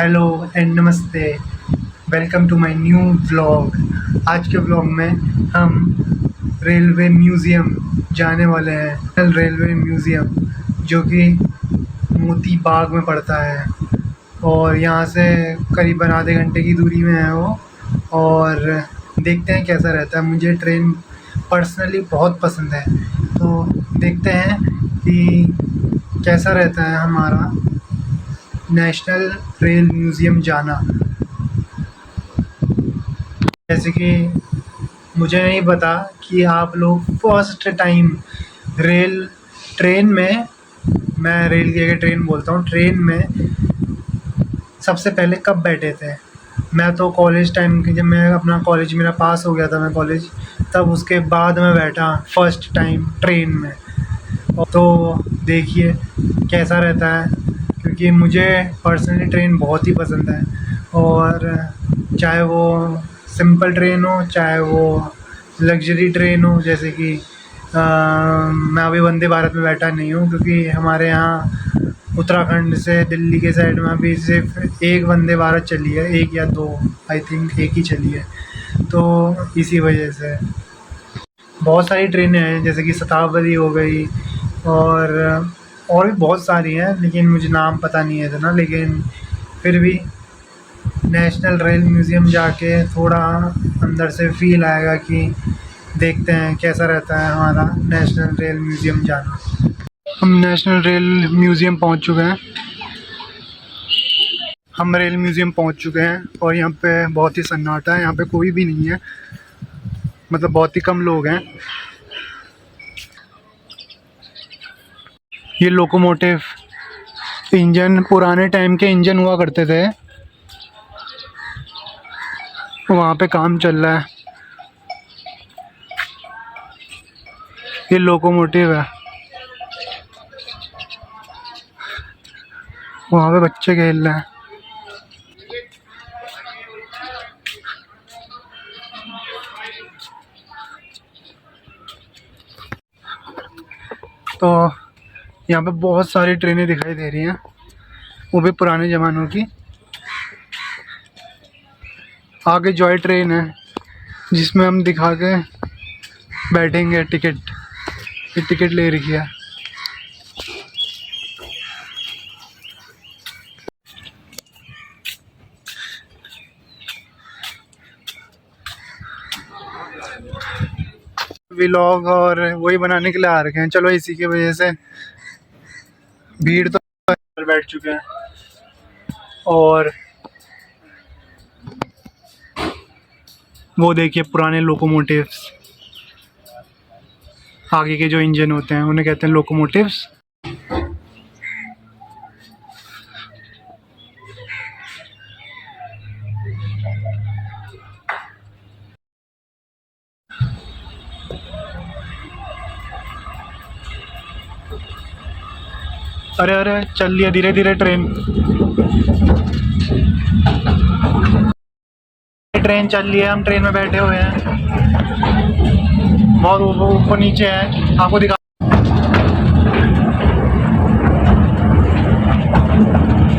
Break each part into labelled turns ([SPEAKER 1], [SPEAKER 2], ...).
[SPEAKER 1] Hello and namaste. Welcome to my new vlog. आज के vlog में हम रेलवे म्यूज़ियम जाने वाले हैं। रेलवे म्यूज़ियम जो कि मोती बाग में पड़ता है और यहाँ से करीबन आधे घंटे की दूरी में है वो। और देखते हैं कैसा रहता है। मुझे ट्रेन पर्सनली बहुत पसंद है, तो देखते हैं कि कैसा रहता है हमारा नेशनल रेल म्यूज़ियम जाना। जैसे कि मुझे नहीं पता कि आप लोग फर्स्ट टाइम ट्रेन में, मैं रेल की जगह ट्रेन बोलता हूँ, ट्रेन में सबसे पहले कब बैठे थे। मैं तो कॉलेज टाइम के, जब मैं अपना कॉलेज मेरा पास हो गया था, मैं कॉलेज, तब उसके बाद मैं बैठा फर्स्ट टाइम ट्रेन में। तो देखिए कैसा रहता है, क्योंकि मुझे पर्सनली ट्रेन बहुत ही पसंद है। और चाहे वो सिंपल ट्रेन हो, चाहे वो लग्ज़री ट्रेन हो, जैसे कि मैं अभी वंदे भारत में बैठा नहीं हूँ, क्योंकि हमारे यहाँ उत्तराखंड से दिल्ली के साइड में अभी सिर्फ एक वंदे भारत चली है, एक या दो, आई थिंक एक ही चली है। तो इसी वजह से बहुत सारी ट्रेनें हैं, जैसे कि शताब्दी हो गई और भी बहुत सारी हैं, लेकिन मुझे नाम पता नहीं है इतना। लेकिन फिर भी नेशनल रेल म्यूज़ियम जाके थोड़ा अंदर से फ़ील आएगा कि देखते हैं कैसा रहता है हमारा नेशनल रेल म्यूज़ियम जाना। हम नेशनल रेल म्यूज़ियम पहुंच चुके हैं। हम रेल म्यूज़ियम पहुंच चुके हैं और यहाँ पे बहुत ही सन्नाटा है। यहाँ पे कोई भी नहीं है, मतलब बहुत ही कम लोग हैं। ये लोकोमोटिव इंजन, पुराने टाइम के इंजन हुआ करते थे, वहाँ पे काम चल रहा है। ये लोकोमोटिव है, वहाँ पे बच्चे खेल रहे हैं। तो यहाँ पे बहुत सारी ट्रेनें दिखाई दे रही हैं, वो भी पुराने ज़मानों की। आगे जॉय ट्रेन है जिसमें हम दिखा के बैठेंगे। टिकट ले रखी है। व्लॉग और वही बनाने के लिए आ रखे हैं। चलो, इसी की वजह से भीड़ तो बैठ चुके हैं। और वो देखिए पुराने लोकोमोटिव्स, आगे के जो इंजन होते हैं उन्हें कहते हैं लोकोमोटिव्स। अरे अरे, चल लिया धीरे धीरे ट्रेन। ट्रेन चल रही है, हम ट्रेन में बैठे हुए हैं। बहुत ऊपर नीचे है, आपको दिखा।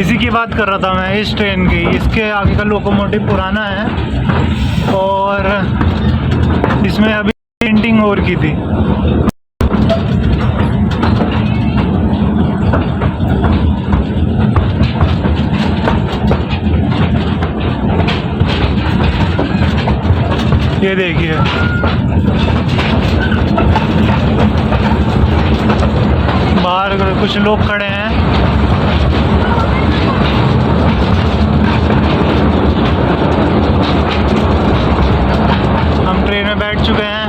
[SPEAKER 1] इसी की बात कर रहा था मैं, इस ट्रेन की। इसके आगे का लोकोमोटिव पुराना है और इसमें अभी पेंटिंग हो रखी थी। ये देखिए, बाहर कुछ लोग खड़े हैं। हम ट्रेन में बैठ चुके हैं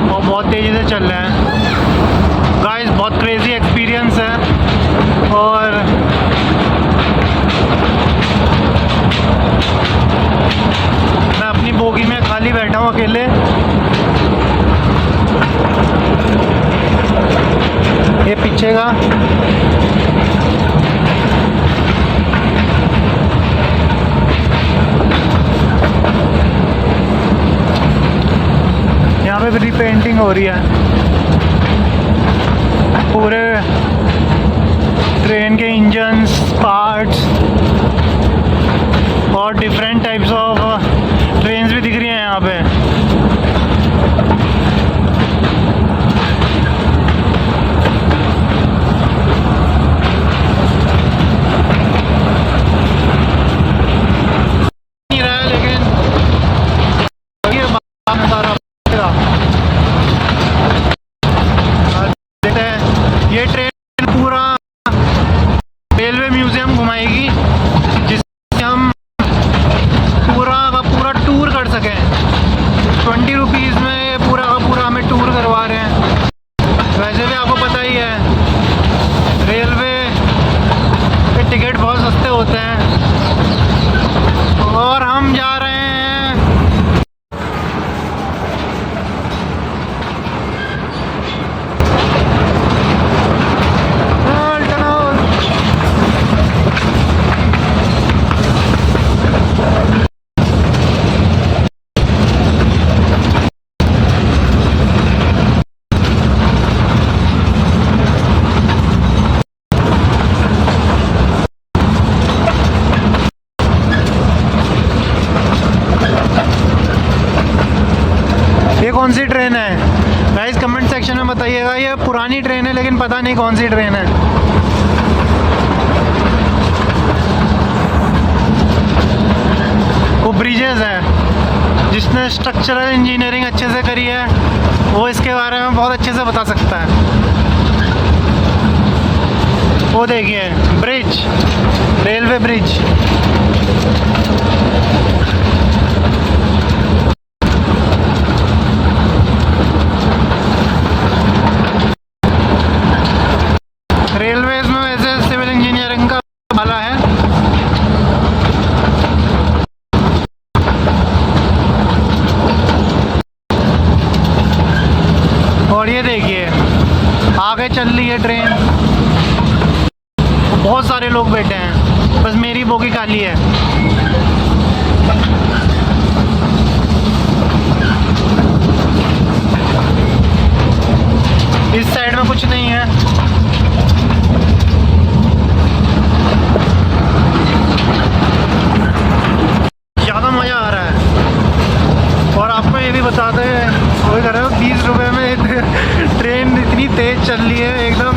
[SPEAKER 1] और बहुत तेज़ी से चल रहे हैं। गाइस, बहुत क्रेज़ी एक्सपीरियंस है। और मैं अपनी बोगी में खाली बैठा हूँ अकेले। ये पीछे का यहाँ पे भी पेंटिंग हो रही है। पूरे ट्रेन के इंजन्स, पार्ट्स ये ट्रेन पूरा रेलवे म्यूज़ियम घुमाएगी, जिससे हम पूरा का पूरा टूर कर सकें। 20 रुपीज़ में ये पूरा का पूरा हमें टूर करवा रहे हैं। वैसे भी आपको पता ही है, रेलवे के टिकट बहुत सस्ते होते हैं। और हम जा रहे हैं ये कौन सी ट्रेन है गाइस, कमेंट सेक्शन में बताइएगा। ये पुरानी ट्रेन है लेकिन पता नहीं कौन सी ट्रेन है। वो ब्रिजेस है, जिसने स्ट्रक्चरल इंजीनियरिंग अच्छे से करी है वो इसके बारे में बहुत अच्छे से बता सकता है। वो देखिए ब्रिज, रेलवे ब्रिज। रेलवेज में वैसे सिविल इंजीनियरिंग का भाला है। और ये देखिए आगे चल रही है ट्रेन, बहुत सारे लोग बैठे हैं, बस मेरी बोगी खाली है। इस साइड में कुछ नहीं है। ज़्यादा मज़ा आ रहा है। और आपको ये भी बताते हैं, वही कर रहे हो, 20 रुपये में ट्रेन इतनी तेज़ चल रही है, एकदम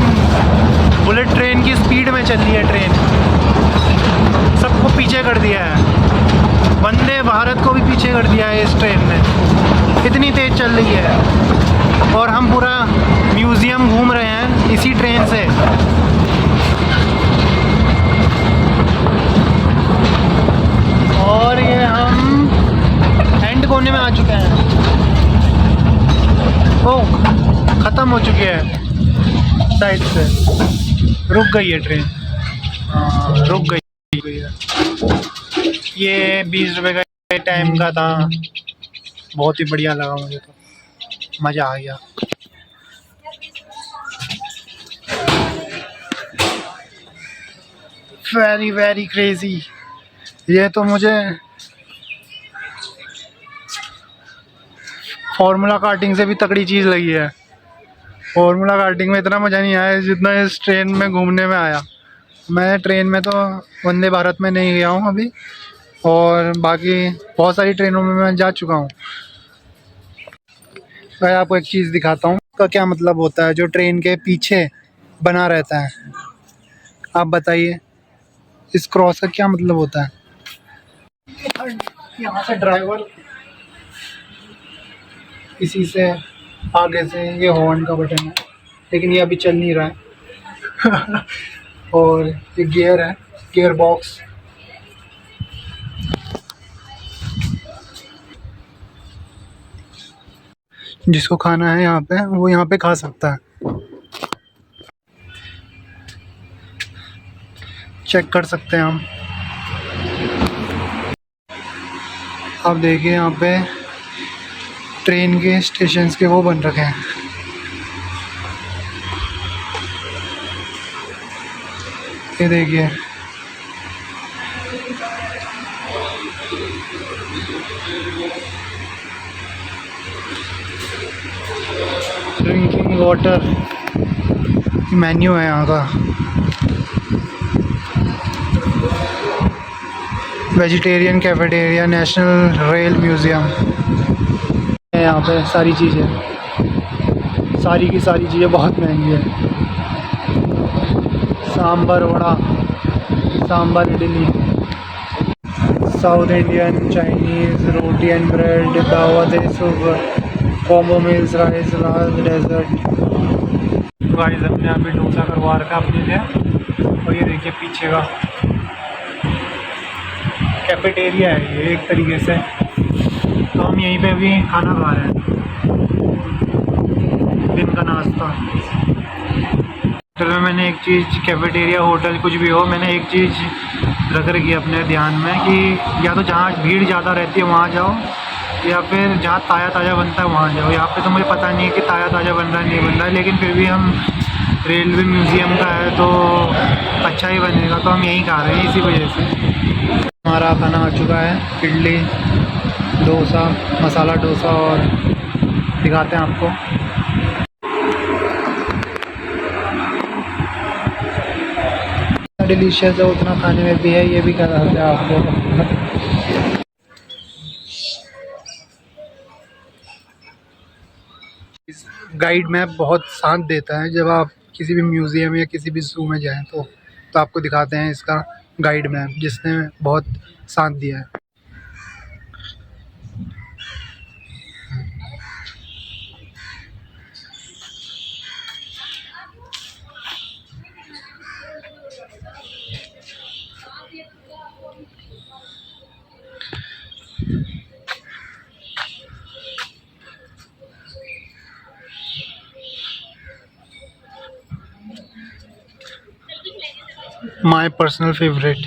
[SPEAKER 1] बुलेट ट्रेन की स्पीड में चल रही है ट्रेन। सबको पीछे कर दिया है, वंदे भारत को भी पीछे कर दिया है इस ट्रेन ने, इतनी तेज़ चल रही है। और हम पूरा म्यूज़ियम घूम रहे हैं इसी ट्रेन से। और ये हम एंड कोने में आ चुके हैं। ओह, ख़त्म हो चुकी है साइड से, रुक गई है ट्रेन। हाँ, रुक गई है। ये 20 रुपये का टाइम का था, बहुत ही बढ़िया लगा मुझे, तो मज़ा आ गया। Very very crazy. ये तो मुझे फार्मूला कार्टिंग से भी तगड़ी चीज़ लगी है। फार्मूला कार्टिंग में इतना मज़ा नहीं आया जितना इस ट्रेन में घूमने में आया। मैं ट्रेन में तो वंदे भारत में नहीं गया हूँ अभी, और बाकी बहुत सारी ट्रेनों में मैं जा चुका हूँ। मैं आपको एक चीज़ दिखाता हूँ, उसका क्या मतलब होता है जो ट्रेन के पीछे बना रहता है। आप बताइए इस क्रॉस का क्या मतलब होता है। यहाँ से ड्राइवर, इसी से आगे से ये हॉर्न का बटन है, लेकिन ये अभी चल नहीं रहा है। और ये गियर है, गियर बॉक्स। जिसको खाना है यहाँ पे, वो यहाँ पे खा सकता है। चेक कर सकते हैं हम। आप देखिए यहाँ पे ट्रेन के स्टेशंस के वो बन रखे हैं। ये देखिए ड्रिंकिंग वाटर मेन्यू है यहाँ का। Vegetarian cafeteria, national rail museum है यहाँ पे। सारी चीज़ें, सारी की सारी चीज़ें बहुत महंगी है। Sambar vada, sambar idli, south Indian, Chinese, roti and bread, दावत सूप, कॉम्बो मील्स, राइस, लाल डेजर्ट। तो गाइस हमने यहाँ पे डोसा करवा रखा अपने लिए। और ये देखिए पीछे का कैफेटेरिया है ये एक तरीके से। तो हम यहीं पे अभी खाना खा रहे हैं, दिन का नाश्ता। होटल में मैंने एक चीज़, कैफेटेरिया होटल कुछ भी हो, मैंने एक चीज़ रख रखी है अपने ध्यान में कि या तो जहाँ भीड़ ज़्यादा रहती है वहाँ जाओ, या फिर जहाँ ताज़ा ताज़ा बनता है वहाँ जाओ। यहाँ पे तो मुझे पता नहीं है कि ताज़ा ताज़ा बन रहा है नहीं बन रहा है, लेकिन फिर भी हम रेलवे म्यूज़ियम का है तो अच्छा ही बनेगा, तो हम यहीं खा रहे हैं इसी वजह से। हमारा खाना आ चुका है, इडली, डोसा, मसाला डोसा, और दिखाते हैं आपको। डिलीशियस है, उतना खाने में भी है, ये भी कराते हैं आपको। गाइड मैप बहुत साथ देता है जब आप किसी भी म्यूज़ियम या किसी भी ज़ू में जाएं तो आपको दिखाते हैं इसका गाइड मैप, जिसने बहुत साथ दिया है। My personal favourite.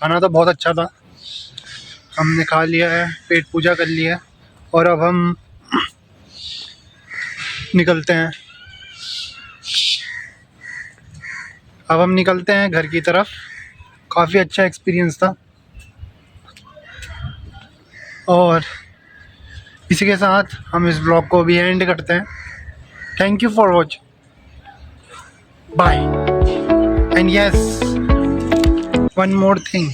[SPEAKER 1] खाना तो बहुत अच्छा था, हमने खा लिया है, पेट पूजा कर लिया है, और अब हम निकलते हैं। घर की तरफ। काफ़ी अच्छा एक्सपीरियंस था, और इसी के साथ हम इस ब्लॉग को भी एंड करते हैं। Thank you for watching, bye. And yes, one more thing,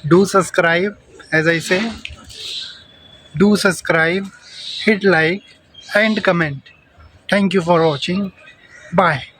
[SPEAKER 1] do subscribe, as I say, do subscribe, hit like and comment. Thank you for watching. Bye.